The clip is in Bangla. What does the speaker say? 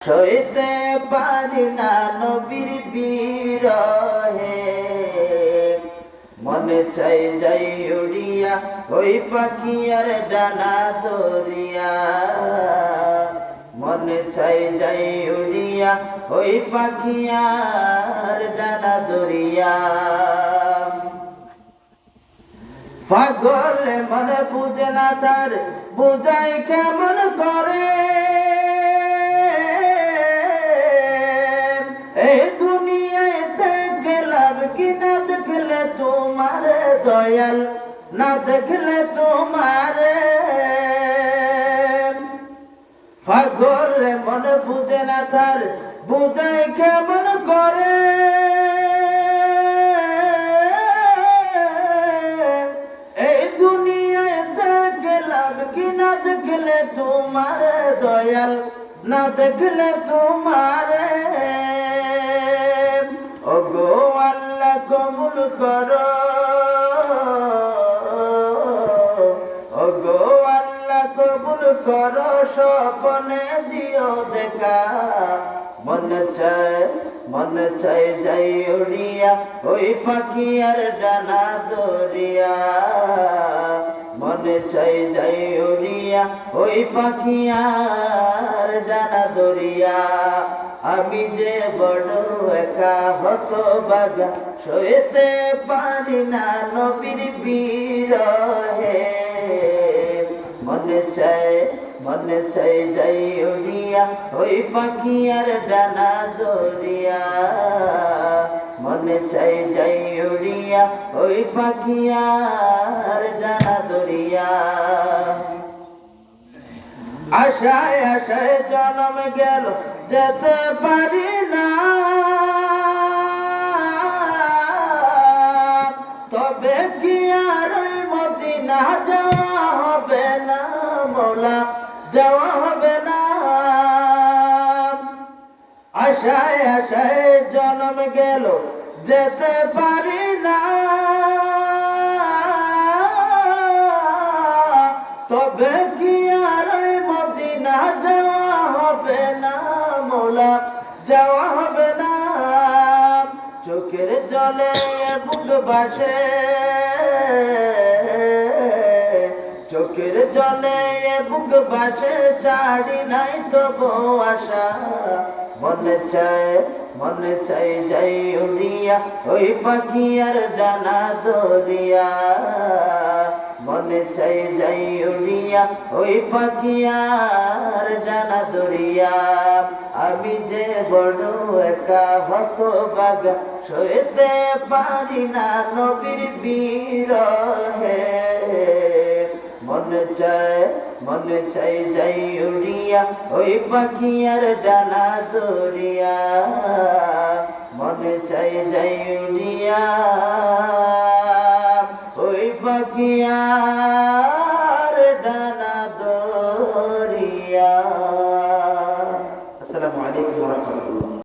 সইতে পারি না নবীর বিরহে, মনে চাই যাই উড়িয়া ওই পাখি আর ডানা দরিয়া। মনে চাই যাই উড়িয়া ওই পাখি আর ডানা দরিয়া। পাগল মনে বুঝে না তার বুঝাই কেমন করে, এই দুনিয়ায় থেকে লাভ কি না দেখলে তোমার দয়াল, না দেখলে তোমার। পাগল মনে বুঝে না তার বুঝাই কেমন করে, এই দুনিয়ায় থেকে লাভ কি না দেখলে তোমার দয়াল, না দেখলে তোমার। ওগো আল্লাহ কবুল করো, ওগো আল্লাহ কবুল করো, স্বপ্নে দিও দেখা। মনে চাই যাই উড়িয়া ওই পাখি আর ডানা দরিয়া। মনে চাই যাই উড়িয়া ওই পাখি আর ডানা দরিয়া। আমি যে বড় একা হতভাগা, সইতে পারি না নবীর বিরহে। মনে চাই যাই উড়িয়া ওই পাখি আর ডানা দরিয়া। মনে চাই যাই উড়িয়া ওই পাখি আর ডানা দরিয়া। আশায় আশায় জন্ম গেল যেতে পারি না, তবে কি আর ওই মদিনা যাওয়া হবে না মৌলা, যাওয়া হবে না। আশায় আশায় জন্ম গেল যেতে পারি না, তবে কি আর ওই মদিনা যাওয়া হবে না মৌলা, যাওয়া হবে না। চোখের জলে বুক ভাসে, চোখের জলে বুক ভাসে, ছাড়ি নাই তবু আশা। মনে চাই যাই উড়িয়া ওই পাখি আর ডানা দরিয়া। মনে চাই যাই উড়িয়া ওই পাখি আর ডানা দরিয়া। আমি যে বড় একা হতভাগা, সইতে পারি না নবীর বিরহে। মনে চাই যাই উড়িয়া ওই পাখি আর ডানা দরিয়া। মনে চাই যাই উড়িয়া ওই পাখি আর ডানা